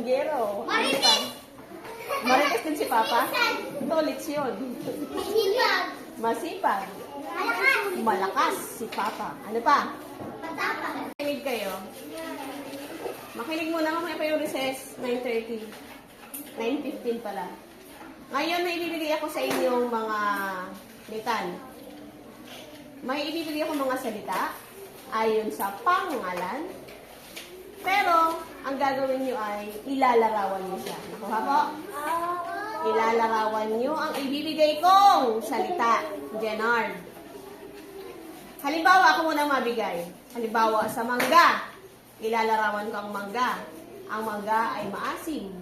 Latsinggero. Ano pa? Marites din si Papa? Ito ulit yun. Masipag. Malakas si Papa. Ano pa? Makinig kayo. Makinig muna mamaya pa yung recess. 9:30. 9:15 pala. Ngayon may ibibigay ako sa inyong mga litan. May ibibigay ako mga salita ayon sa pangalan. Pero, ang gagawin nyo ay ilalarawan nyo siya. Nakuha po? Ilalarawan nyo ang ibibigay kong salita. Genard. Halimbawa, ako muna mabigay. Halimbawa, sa mangga. Ilalarawan ko ang mangga. Ang mangga ay maasim.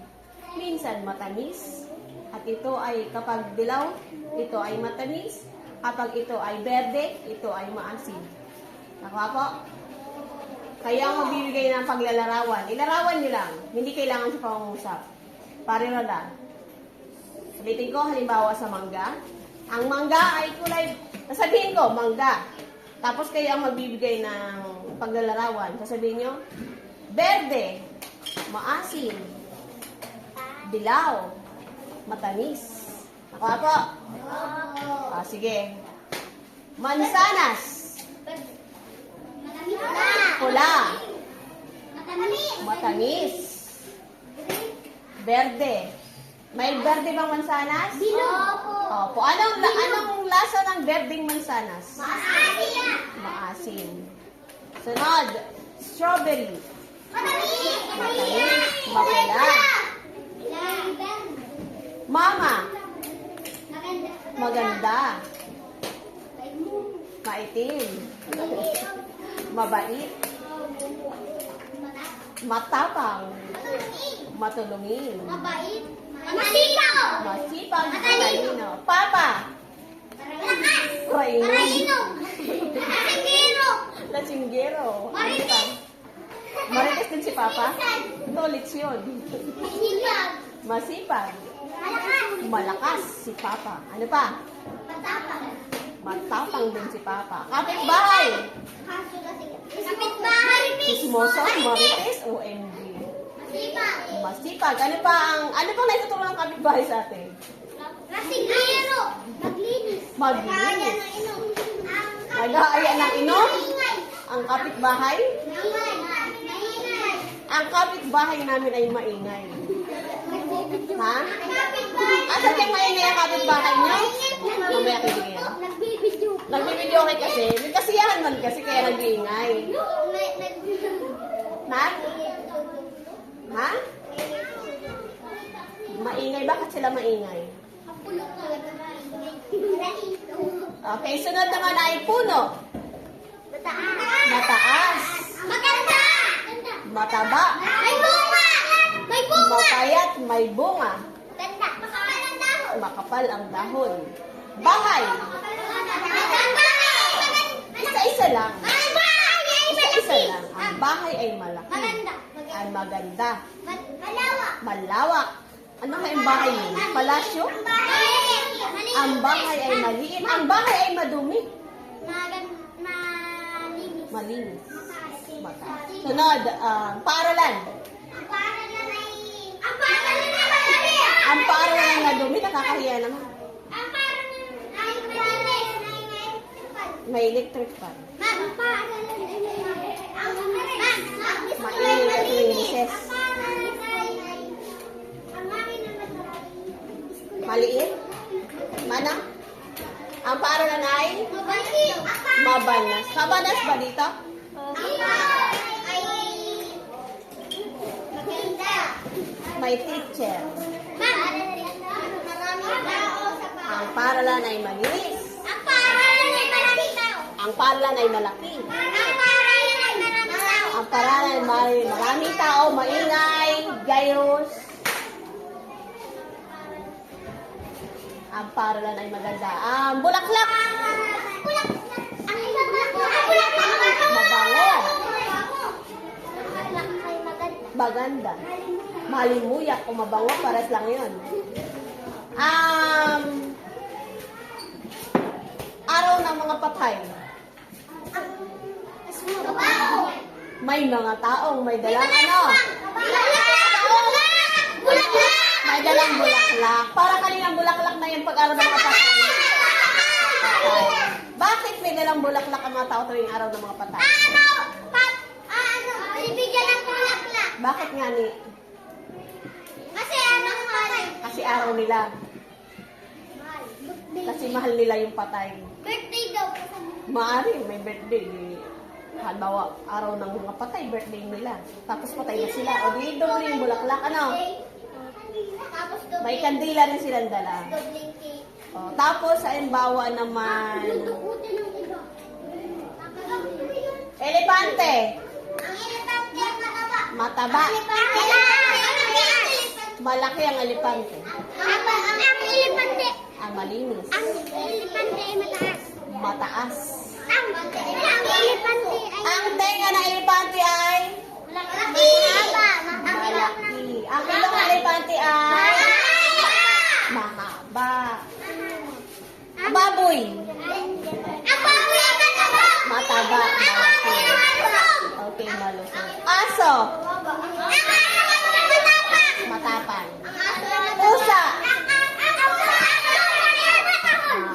Minsan matamis. At ito ay kapag dilaw, ito ay matamis. Kapag ito ay berde, ito ay maasim. Nakuha po? Kaya ang magbibigay ng paglalarawan, ilarawan nyo lang. Hindi kailangan sa pangungusap. Parirada. Ulitin ko, halimbawa sa mangga. Ang mangga ay kulay, sasabihin ko, mangga. Tapos kayo ang magbibigay ng paglalarawan. Sasabihin nyo, berde, maasim, dilaw, matamis. Nakuha po? Sige. Mansanas. Pula. Matamis. Berde. May berde bang mansanas? Opo. Anong lasa ng berdeng mansanas? Maasim. Sunod. Strawberry. Matamis. Mapula. Mama. Maganda. Maitim. Mabait. Matapang. Matulungin. Masipag. Matalino. Papa. Raino. Latsinggero. Marites din si Papa? Ito ulit yun. Masipag. Malakas si Papa. Ano pa? Matapang din si Papa. Kapitbahay. Chismoso, Marites, OMG. Masipag. Ano pang naituturo ng kapitbahay sa atin? Maglinis. Nag-aaya ng inom? Ang kapitbahay? Ang kapitbahay namin ay maingay. Ha? Asan yung maingay ang kapitbahay nyo? Mamaya kibigyan. Nagbibideo kayo kasi. May kasiyahan man kasi kaya nag-iingay. Ha? Maingay? Bakit sila maingay? Okay, sunod naman ay puno. Mataas. Maganda. Mataba. May bunga. Mapayat, may bunga. Maganda. Makapal ang dahon. Bahay. Isa-isa lang. Isa-isa lang. Ang bahay ay malaki. Ay maganda. Malawak. Ano kayong bahay niyo? Palasyo? Ang bahay ay maliit. Ang bahay ay madumi. Malinis. Mataas. Sunod, paaralan. Ang paaralan ay madumi. Nakakahiya naman. May electric fan. Mainit at linis. Maliit? Mana? Ang paaralan ay? Mabanas. Mabanas ba dito? May teacher. Ang paaralan ay malinis. Ang paaralan ay malaki. Ang paaralan ay maraming tao, maingay, gayos. Ang paaralan ay maganda. Ang bulaklak. Mabango. Maganda. Malimuyak o mabango, pares lang yun. Araw ng mga patay. May mga taong may dalang ano? May dalang bulaklak. Para kaninang bulaklak na yung pag-araw ng mga patay. Patay. Bakit may dalang bulaklak ang mga tao tuwing araw ng mga patay? Bibigyan ng bulaklak. Bakit nga ni? Kasi patay. Kasi araw nila. Kasi mahal nila yung patay. Birthday daw. Maari, may birthday. Halimbawa, araw ng mga patay, birthday nila. Tapos patay na sila. O di doble yung bulaklak. Ano? Tapos May kandila rin silang dala. dobling cake. O, tapos, halimbawa naman, elepante. Ang elepante ang mataba. Mataba. Ang Malaki ang elepante. elepante. Ang malinis. Ang elepante ay mataas. Mataas. Ang elepante ay Ang tenga ng elepante ay malaki. malaki. Ang ilong ng elepante ay mahaba. Ang baboy. Ang baboy ay mataba. Mataba. Malaki. Okay, malusog. Aso. Matapang. Pusa.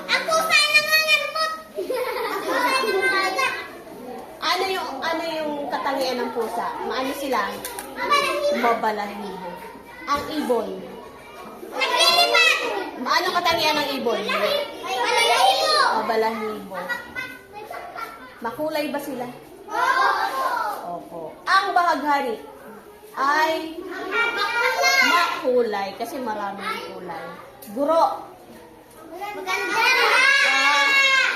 Ang pusa ay nangangarapot. Ano yung katangian ng pusa? Maano sila? Mabalahibo. Ang ibon. Naglilipat. Maano katangian ng ibon? Malalahibo. Mabalahibo. Makulay ba sila? Oo. Opo. Ang bahaghari ay makulay kasi maraming kulay. Guro. Maganda.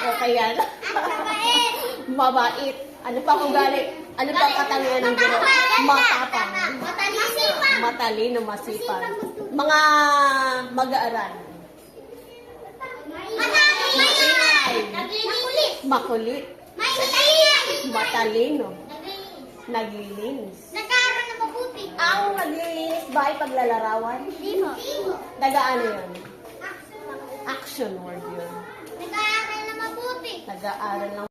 Okay yan. Ang mabait. Mabait. Ano pa ang ugali? Ano pa ang katangian ng guro? Matapang. Matalino. Matalino, masipag. Mga mag-aaral. Maingay. Makulit. Makulit. Matalino. Naglilinis. Nagkaroon ng mabuti. Ang naglilinis ba ay paglalarawan? Liho. Nagaano yun? Action word yun. Nag-aaral na mabuti. Nag-aaral ng